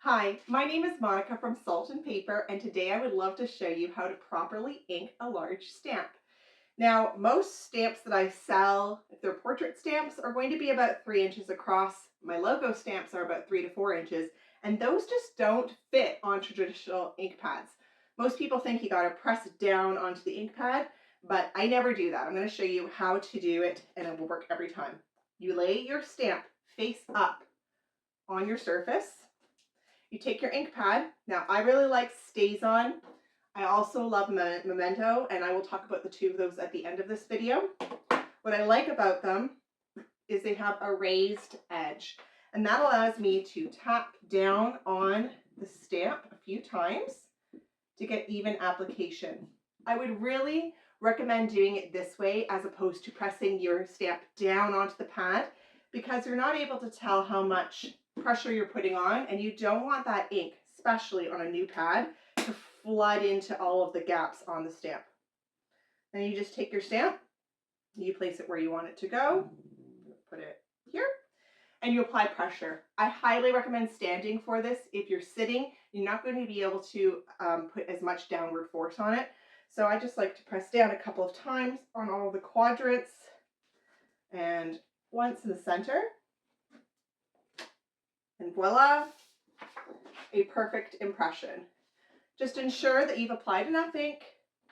Hi, my name is Monica from Salt and Paper, and today I would love to show you how to properly ink a large stamp. Now, most stamps that I sell, if they're portrait stamps, are going to be about 3 inches across. My logo stamps are about 3 to 4 inches, and those just don't fit onto traditional ink pads. Most people think you gotta press it down onto the ink pad, but I never do that. I'm gonna show you how to do it, and it will work every time. You lay your stamp face up on your surface. You take your ink pad. Now, I really like Staz On. I also love Memento, and I will talk about the two of those at the end of this video. What I like about them is they have a raised edge, and that allows me to tap down on the stamp a few times to get even application. I would really recommend doing it this way as opposed to pressing your stamp down onto the pad, because you're not able to tell how much pressure you're putting on, and you don't want that ink, especially on a new pad, to flood into all of the gaps on the stamp. Then you just take your stamp, you place it where you want it to go, put it here, and you apply pressure. I highly recommend standing for this. If you're sitting, you're not going to be able to put as much downward force on it. So I just like to press down a couple of times on all the quadrants and once in the center. And voila, a perfect impression. Just ensure that you've applied enough ink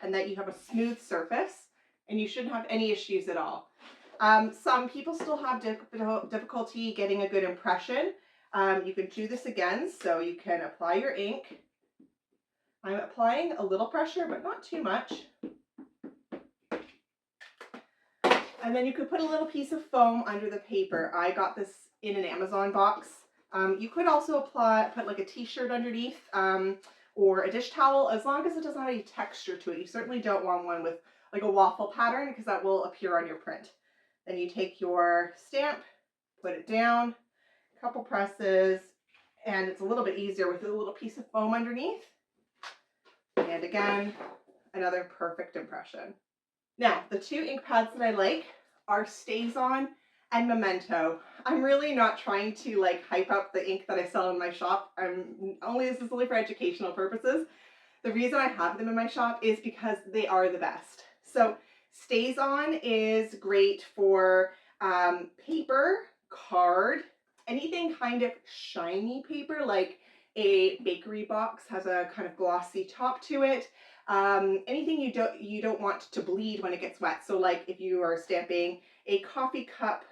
and that you have a smooth surface, and you shouldn't have any issues at all. Some people still have difficulty getting a good impression. You can do this again, so you can apply your ink. I'm applying a little pressure, but not too much. And then you could put a little piece of foam under the paper. I got this in an Amazon box. You could also put like a t-shirt underneath or a dish towel, as long as it doesn't have any texture to it. You certainly don't want one with like a waffle pattern, because that will appear on your print. Then you take your stamp, put it down, a couple presses, and it's a little bit easier with a little piece of foam underneath. And again, another perfect impression. Now, the two ink pads that I like are Staz On and Memento. I'm really not trying to like hype up the ink that I sell in my shop. This is only for educational purposes. The reason I have them in my shop is because they are the best. So Staz On is great for paper, card, anything kind of shiny paper, like a bakery box has a kind of glossy top to it. Anything you don't want to bleed when it gets wet. So like if you are stamping a coffee cup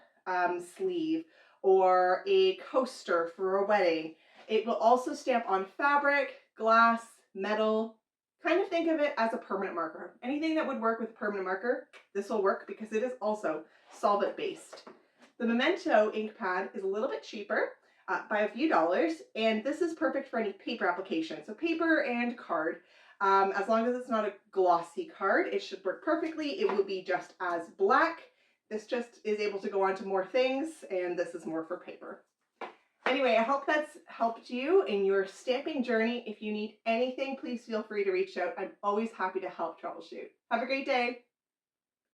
sleeve or a coaster for a wedding, it will also stamp on fabric, glass, metal. Kind of think of it as a permanent marker. Anything that would work with permanent marker, this will work because it is also solvent based. The Memento ink pad is a little bit cheaper by a few dollars, and this is perfect for any paper application. So paper and card. As long as it's not a glossy card, it should work perfectly. It will be just as black. This just is able to go onto more things, and this is more for paper. Anyway, I hope that's helped you in your stamping journey. If you need anything, please feel free to reach out. I'm always happy to help troubleshoot. Have a great day.